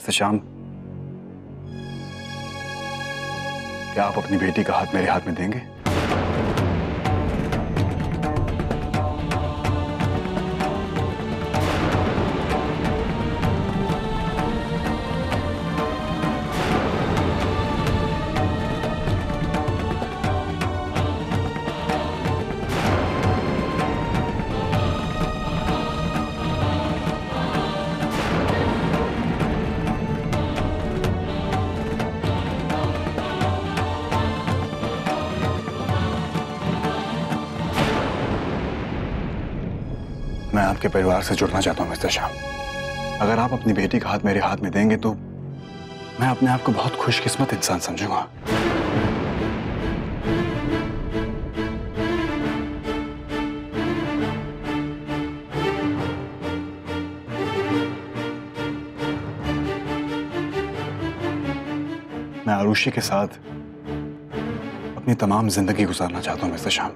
Mister Shyam, क्या आप अपनी बेटी का हाथ मेरे हाथ में देंगे? मैं आपके परिवार से जुड़ना चाहता हूं मिस्टर श्याम। अगर आप अपनी बेटी का हाथ मेरे हाथ में देंगे तो मैं अपने आप को बहुत खुशकिस्मत इंसान समझूंगा। मैं आरुषि के साथ अपनी तमाम जिंदगी गुजारना चाहता हूं मिस्टर श्याम।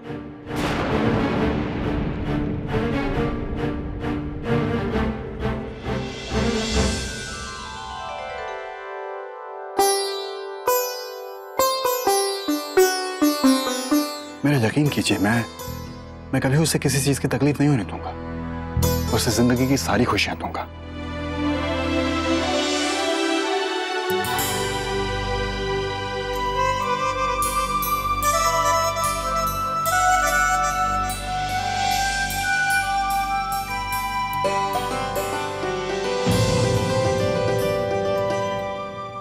मेरा यकीन कीजिए, मैं कभी उसे किसी चीज की तकलीफ नहीं होने दूंगा। उसे जिंदगी की सारी खुशियां दूंगा।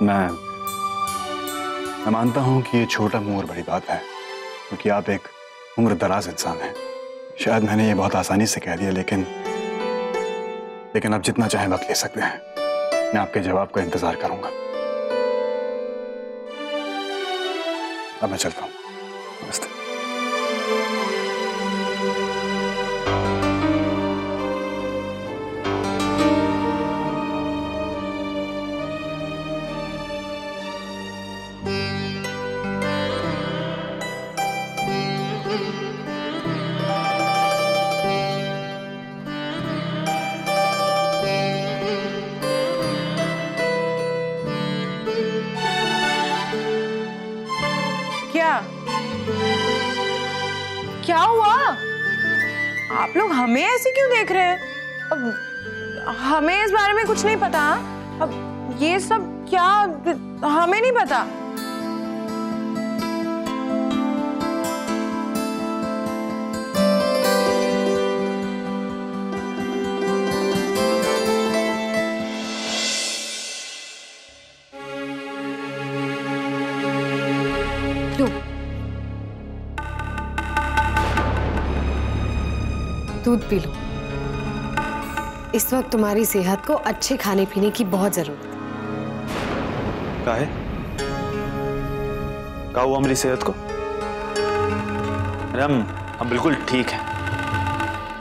मैं मानता हूं कि ये छोटा मुंह और बड़ी बात है, क्योंकि आप एक उम्र दराज इंसान हैं। शायद मैंने ये बहुत आसानी से कह दिया, लेकिन आप जितना चाहें वक्त ले सकते हैं। मैं आपके जवाब का इंतजार करूंगा। अब मैं चलता हूं। नमस्ते। क्या हुआ? आप लोग हमें ऐसे क्यों देख रहे हैं? अब हमें इस बारे में कुछ नहीं पता। अब ये सब क्या, हमें नहीं पता। दूध पी लो। इस वक्त तुम्हारी सेहत को अच्छे खाने पीने की बहुत जरूरत है। काहे? का हुआ हमारी सेहत को? अरे हम बिल्कुल ठीक हैं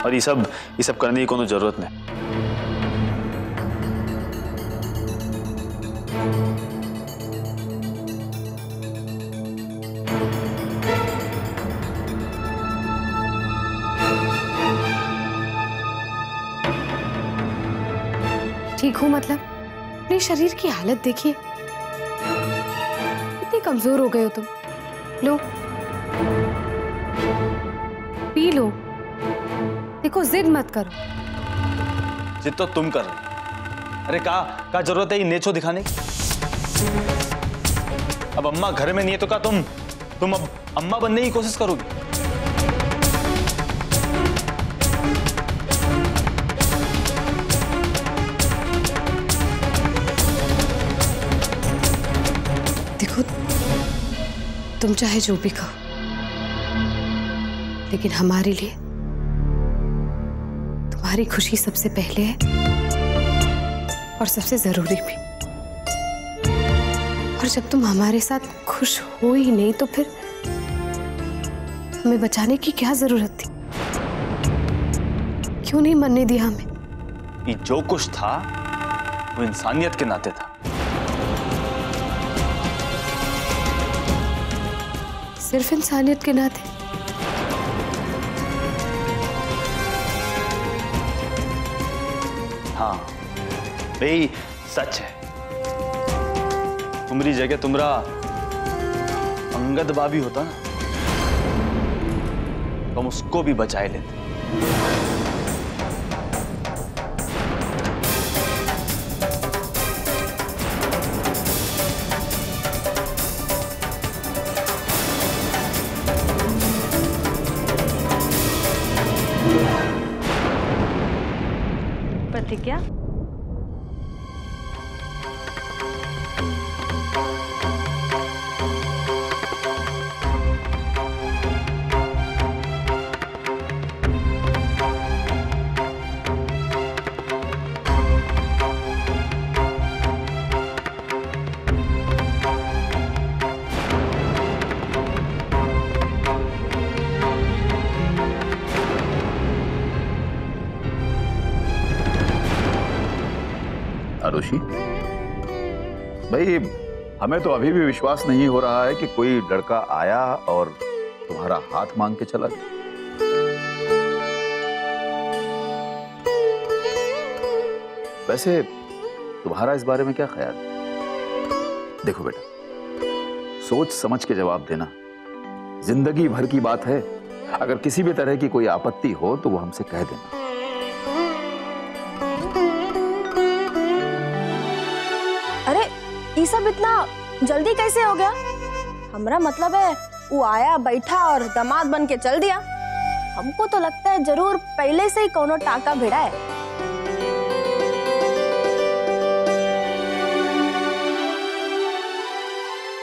और ये सब करने की कोनो जरूरत नहीं। ठीक हूँ मतलब? अपने शरीर की हालत देखिए, इतने कमजोर हो गए हो तुम। लो पी लो। देखो जिद मत करो। जिद तो तुम कर रहे। अरे का जरूरत है ये नेचो दिखाने की? अब अम्मा घर में नहीं है तो क्या तुम अब अम्मा बनने की कोशिश करोगी? तुम चाहे जो भी कहो, लेकिन हमारे लिए तुम्हारी खुशी सबसे पहले है और सबसे जरूरी भी। और जब तुम हमारे साथ खुश हो ही नहीं तो फिर हमें बचाने की क्या जरूरत थी? क्यों नहीं मरने दिया हमें? ये जो कुछ था वो इंसानियत के नाते था। सिर्फ इंसानियत के नाते? हाँ, यही सच है। तुम्हारी जगह तुम्हारा अंगद बाबी होता ना, तो हम उसको भी बचाए लेते। प्रतिज्ञा, आरुषि, भाई हमें तो अभी भी विश्वास नहीं हो रहा है कि कोई लड़का आया और तुम्हारा हाथ मांग के चला गया। वैसे तुम्हारा इस बारे में क्या ख्याल है? देखो बेटा, सोच समझ के जवाब देना, जिंदगी भर की बात है। अगर किसी भी तरह की कोई आपत्ति हो तो वो हमसे कह देना। अरे ये सब इतना जल्दी कैसे हो गया? हमारा मतलब है वो आया, बैठा और दामाद बन के चल दिया। हमको तो लगता है जरूर पहले से ही कोनो टाका भिड़ा है।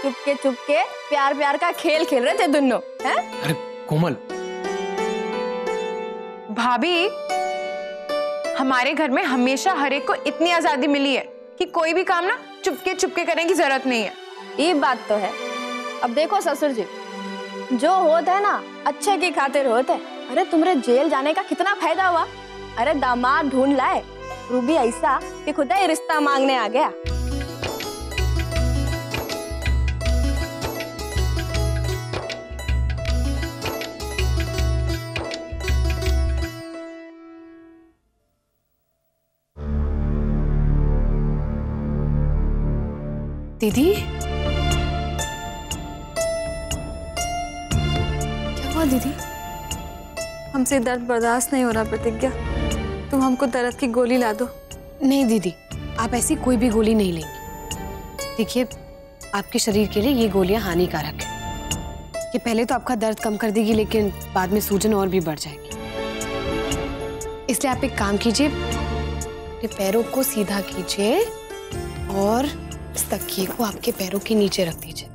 चुपके चुपके प्यार प्यार का खेल खेल रहे थे दोनों, हैं? अरे कोमल, भाभी, हमारे घर में हमेशा हर एक को इतनी आजादी मिली है कि कोई भी काम ना चुपके चुपके करने की जरूरत नहीं है। ये बात तो है। अब देखो ससुर जी, जो होता है ना अच्छे की खातिर होता है। अरे तुम्हारे जेल जाने का कितना फायदा हुआ? अरे दामाद ढूंढ लाए, रूबी ऐसा कि खुदा ही रिश्ता मांगने आ गया। दीदी, क्या हुआ दीदी? हमसे दर्द बर्दाश्त नहीं हो रहा प्रतिज्ञा, तुम हमको दर्द की गोली ला दो। नहीं दीदी, आप ऐसी कोई भी गोली नहीं लेंगी। देखिए, आपके शरीर के लिए ये गोलियां हानिकारक है। ये पहले तो आपका दर्द कम कर देगी, लेकिन बाद में सूजन और भी बढ़ जाएगी। इसलिए आप एक काम कीजिए, अपने पैरों को सीधा कीजिए और इस तकिए को आपके पैरों के नीचे रख दीजिए।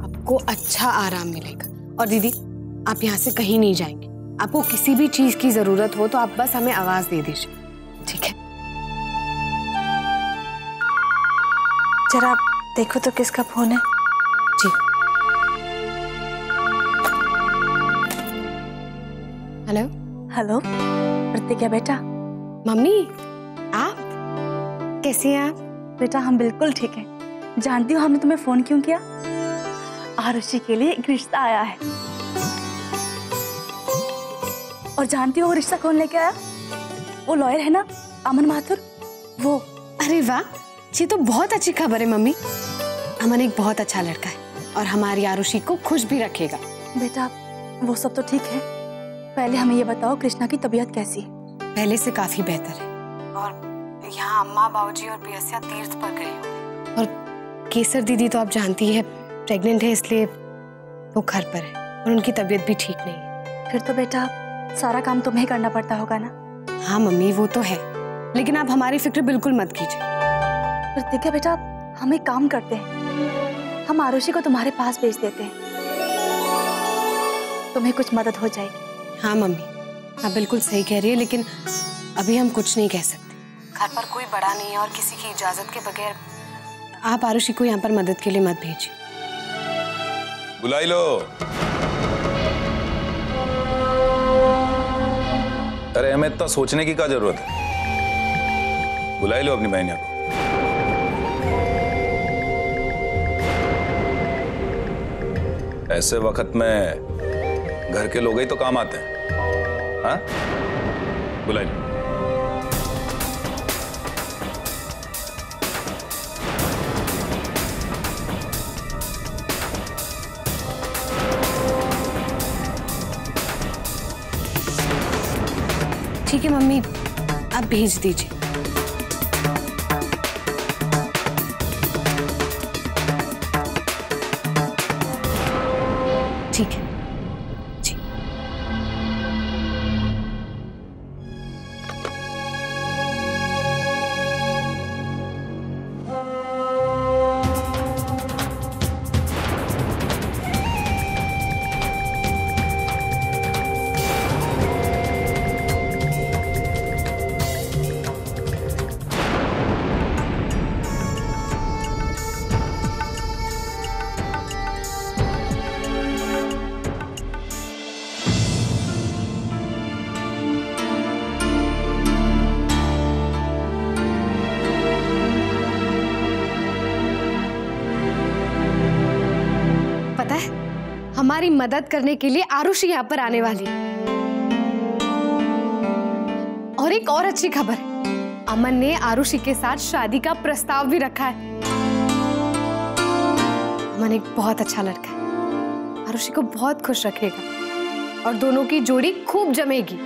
आपको अच्छा आराम मिलेगा। और दीदी, आप यहाँ से कहीं नहीं जाएंगे। आपको किसी भी चीज की जरूरत हो तो आप बस हमें आवाज दे दीजिए, ठीक है? जरा देखो तो किसका फोन है। जी। हेलो। हेलो प्रतिज्ञा बेटा। मम्मी, आप कैसी हैं आप? बेटा हम बिल्कुल ठीक हैं। जानती हो हमने तुम्हें फोन क्यों किया? आरुषि के लिए एक रिश्ता आया है। और जानती हो वो रिश्ता कौन लेके आया? वो लॉयर है ना, अमन माथुर, वो। अरे वाह, ये तो बहुत अच्छी खबर है मम्मी। अमन एक बहुत अच्छा लड़का है और हमारी आरुषि को खुश भी रखेगा। बेटा वो सब तो ठीक है, पहले हमें ये बताओ कृष्णा की तबीयत कैसी है? पहले से काफी बेहतर है और यहाँ अम्मा, बाबूजी और पियसिया तीर्थ पर गए हुए। और केसर दीदी तो आप जानती है प्रेग्नेंट है, इसलिए वो घर पर है और उनकी तबीयत भी ठीक नहीं है। फिर तो बेटा सारा काम तुम्हें करना पड़ता होगा ना? हाँ मम्मी, वो तो है, लेकिन आप हमारी फिक्र बिल्कुल मत कीजिए। प्रतिज्ञा बेटा, हम एक काम करते हैं, हम आरुषि को तुम्हारे पास भेज देते हैं, तुम्हें कुछ मदद हो जाएगी। हाँ मम्मी, आप बिल्कुल सही कह रही है, लेकिन अभी हम कुछ नहीं कह सकते। घर पर कोई बड़ा नहीं है और किसी की इजाजत के बगैर आप आरुषि को यहाँ पर मदद के लिए मत भेजिए। बुलाई लो। अरे हमें इतना सोचने की क्या जरूरत है? बुलाई लो अपनी बहनिया को। ऐसे वक्त में घर के लोग ही तो काम आते हैं। हाँ, बुलाई लो। है मम्मी, आप भेज दीजिए। ठीक है जी। पता है, हमारी मदद करने के लिए आरुषि यहाँ पर आने वाली है। और एक और अच्छी खबर है, अमन ने आरुषि के साथ शादी का प्रस्ताव भी रखा है। अमन एक बहुत अच्छा लड़का है, आरुषि को बहुत खुश रखेगा और दोनों की जोड़ी खूब जमेगी।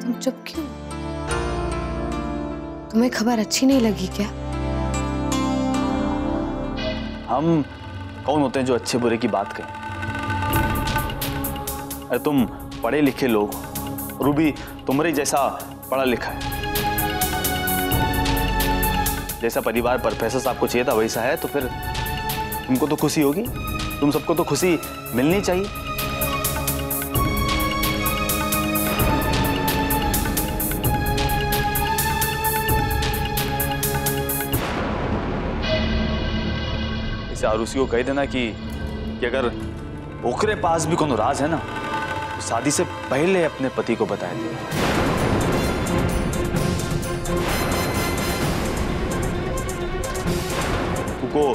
तुम चुप क्यों? तुम्हें खबर अच्छी नहीं लगी क्या? हम कौन होते हैं जो अच्छे बुरे की बात करें? अरे तुम पढ़े लिखे लोग हो, रूबी तुम्हारे जैसा पढ़ा लिखा है। जैसा परिवार प्रोफेसर साहब को चाहिए था वैसा है, तो फिर तुमको तो खुशी होगी, तुम सबको तो खुशी मिलनी चाहिए। इसे आरुषि को कह देना कि अगर ओकरे पास भी कोनो राज है ना, तो शादी से पहले अपने पति को बताए दे। को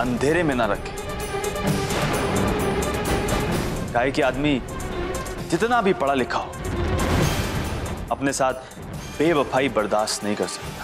अंधेरे में ना रखे। काहे कि आदमी जितना भी पढ़ा लिखा हो, अपने साथ बेवफाई बर्दाश्त नहीं कर सकता।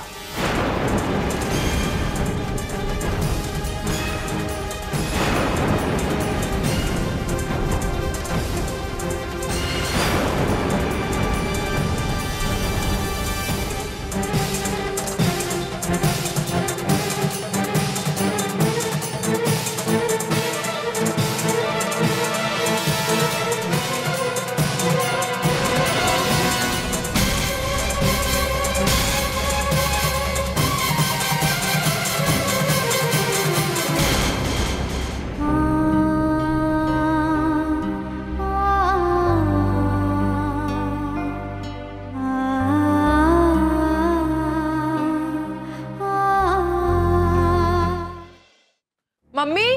मम्मी,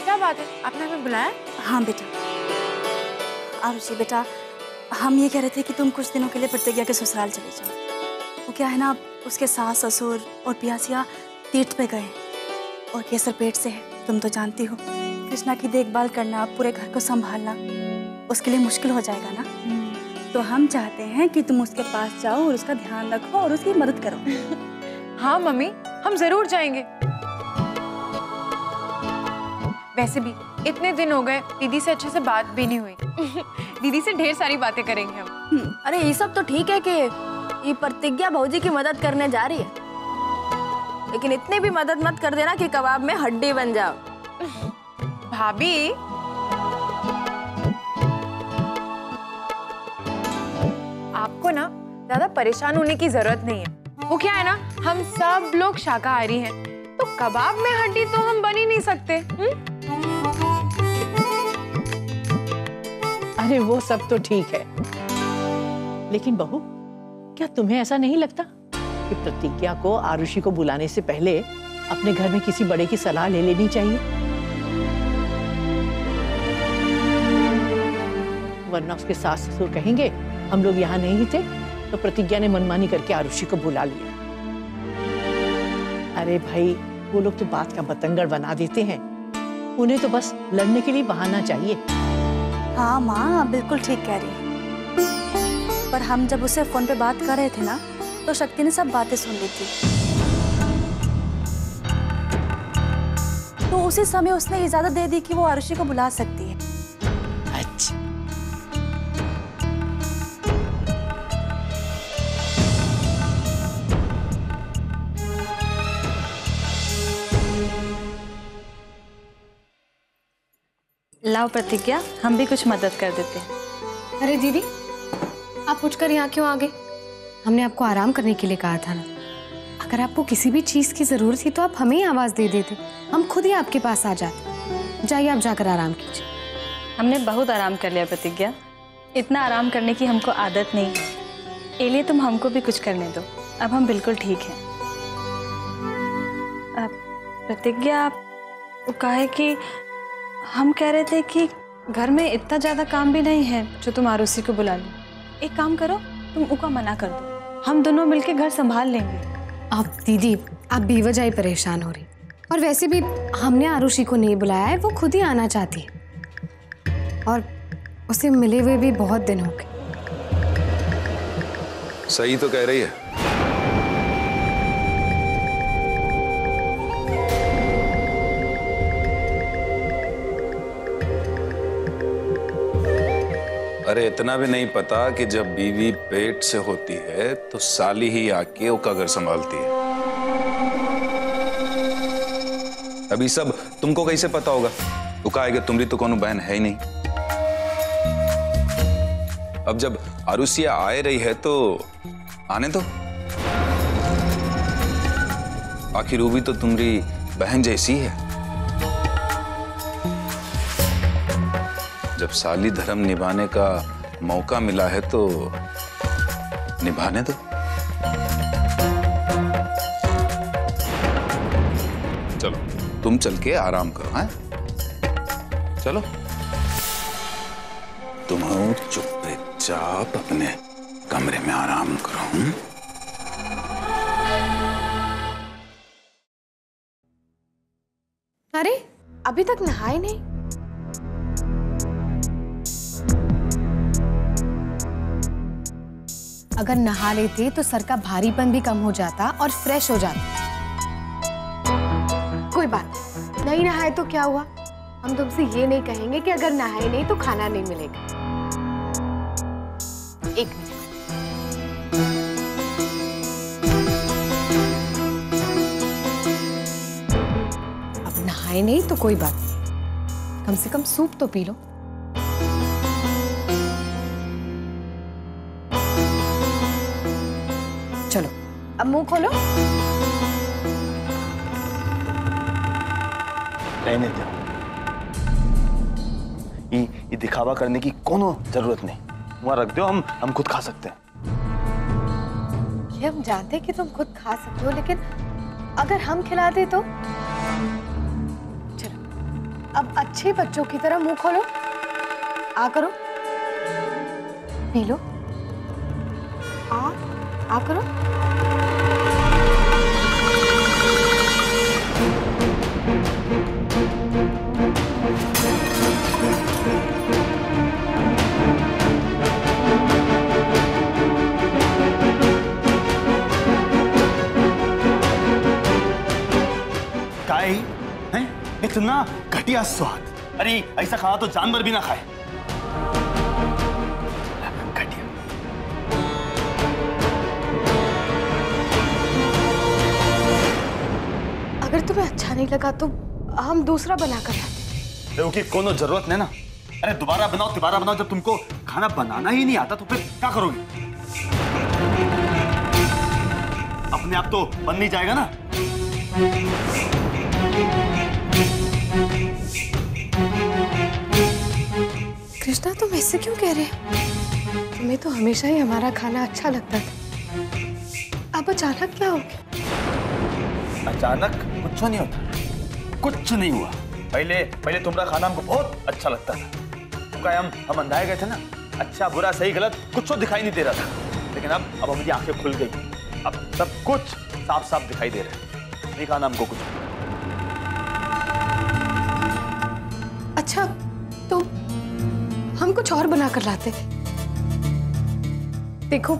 क्या बात है, आपने हमें बुलाया? हाँ बेटा। आरुषि बेटा, हम ये कह रहे थे कि तुम कुछ दिनों के लिए प्रतिज्ञा के ससुराल चले जाओ। वो क्या है ना, उसके सास ससुर और पियासिया तीर्थ पे गए और केसर पेट से है, तुम तो जानती हो। कृष्णा की देखभाल करना, पूरे घर को संभालना उसके लिए मुश्किल हो जाएगा ना। तो हम चाहते हैं कि तुम उसके पास जाओ और उसका ध्यान रखो और उसकी मदद करो। हाँ मम्मी, हम जरूर जाएंगे। वैसे भी इतने दिन हो गए, दीदी से अच्छे से बात भी नहीं हुई। दीदी से ढेर सारी बातें करेंगे हम। अरे ये सब तो ठीक है कि ये प्रतिज्ञा भौजी की मदद करने जा रही है, लेकिन इतनी भी मदद मत कर देना कि कबाब में हड्डी बन जाओ। भाभी, आपको ना ज्यादा परेशान होने की जरूरत नहीं है। वो क्या है ना, हम सब लोग शाकाहारी हैं, तो कबाब में हड्डी तो हम बन ही नहीं सकते। अरे वो सब तो ठीक है, लेकिन बहू, क्या तुम्हें ऐसा नहीं लगता कि प्रतिज्ञा को आरुषि को बुलाने से पहले अपने घर में किसी बड़े की सलाह ले लेनी चाहिए? वरना उसके सास ससुर कहेंगे हम लोग यहाँ नहीं थे, तो प्रतिज्ञा ने मनमानी करके आरुषि को बुला लिया। अरे भाई, वो लोग तो बात का बतंगड़ बना देते हैं, उन्हें तो बस लड़ने के लिए बहाना चाहिए। हाँ माँ, बिल्कुल ठीक कह रही है। पर हम जब उससे फोन पे बात कर रहे थे ना, तो शक्ति ने सब बातें सुन ली थी। तो उसी समय उसने इजाजत दे दी कि वो आरुषि को बुला सकती है। अच्छा, लाओ प्रतिज्ञा, हम भी कुछ मदद कर देते हैं। अरे दीदी, आप उठकर यहाँ क्यों आ गए? हमने आपको आराम करने के लिए कहा था ना। अगर आपको किसी भी चीज की जरूरत थी तो आप हमें ही आवाज दे देते, हम खुद ही आपके पास आ जाते। जाइए आप जाकर आराम कीजिए। हमने बहुत आराम कर लिया प्रतिज्ञा, इतना आराम करने की हमको आदत नहीं है। ये लिए तुम हमको भी कुछ करने दो, अब हम बिल्कुल ठीक हैं। प्रतिज्ञा, वो कहे कि हम कह रहे थे कि घर में इतना ज्यादा काम भी नहीं है जो तुम आरुषि को बुला लो। एक काम करो, तुम उका मना कर दो, हम दोनों मिलके घर संभाल लेंगे। आप दीदी, आप बेवजह ही परेशान हो रही, और वैसे भी हमने आरुषि को नहीं बुलाया है, वो खुद ही आना चाहती है और उसे मिले हुए भी बहुत दिन हो गए। सही तो कह रही है। अरे इतना भी नहीं पता कि जब बीवी पेट से होती है तो साली ही आके उसका घर संभालती है। अभी सब तुमको कैसे पता होगा? तू कहेगा तुम्हारी तो कोनो बहन है ही नहीं। अब जब आरुषिया आए रही है तो आने दो, आखिर वो भी तो तुम्हारी बहन जैसी है। जब साली धर्म निभाने का मौका मिला है तो निभाने दो। चलो तुम चल के आराम करो। हैं, चलो तुम चुपचाप अपने कमरे में आराम करो। अरे अभी तक नहाए नहीं? अगर नहा लेते तो सर का भारीपन भी कम हो जाता और फ्रेश हो जाता। कोई बात नहीं, नहाए तो क्या हुआ? हम तुमसे ये नहीं कहेंगे कि अगर नहाए नहीं तो खाना नहीं मिलेगा। एक मिनट, अब नहाए नहीं तो कोई बात नहीं, कम से कम सूप तो पी लो। चलो अब मुंह खोलो। रहने दो, ये दिखावा करने की कोनो जरूरत नहीं। वहां रख दो, हम खुद खा सकते हैं। ये हम जानते हैं कि तुम खुद खा सकते हो, लेकिन अगर हम खिलाते तो? चलो अब अच्छे बच्चों की तरह मुंह खोलो, आ करो, पी लो, आ करो। काई हैं? इतना घटिया स्वाद। अरे ऐसा खाना तो जानवर भी ना खाए। घटिया। अगर तुम्हें अच्छा नहीं लगा तो हम दूसरा बना कर लाते। क्योंकि कोनो जरूरत नहीं ना। अरे दोबारा बनाओ। जब तुमको खाना बनाना ही नहीं आता तो फिर क्या करोगे? अपने आप तो बन नहीं जाएगा ना। कृष्णा, तुम ऐसे क्यों कह रहे हो? तुम्हें तो हमेशा ही हमारा खाना अच्छा लगता था, अब अचानक क्या हो गया? अचानक कुछ नहीं होता, कुछ नहीं हुआ। पहले तुम्हारा खाना हमको बहुत अच्छा लगता था। तुमका हम अंधाए गए थे ना, अच्छा बुरा सही गलत कुछ तो दिखाई नहीं दे रहा था। लेकिन अब हमारी आंखें खुल गई, अब सब कुछ साफ साफ दिखाई दे रहा है। नहीं खाना हमको कुछ। अच्छा तो हम कुछ और बना कर लाते। देखो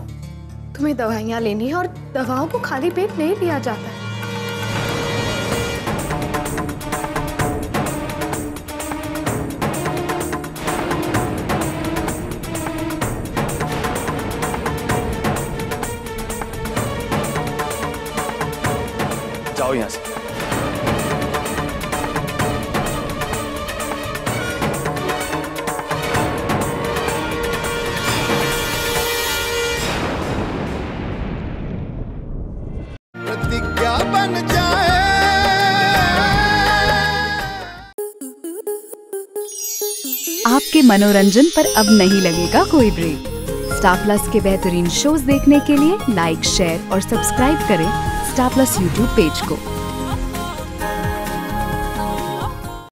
तुम्हें दवाइयाँ लेनी है और दवाओं को खाली पेट नहीं लिया जाता है। जाओ यहाँ से। प्रतिज्ञा बन जाए। आपके मनोरंजन पर अब नहीं लगेगा कोई ब्रेक। स्टार प्लस के बेहतरीन शोज देखने के लिए लाइक, शेयर और सब्सक्राइब करें स्टार प्लस यूट्यूब पेज को।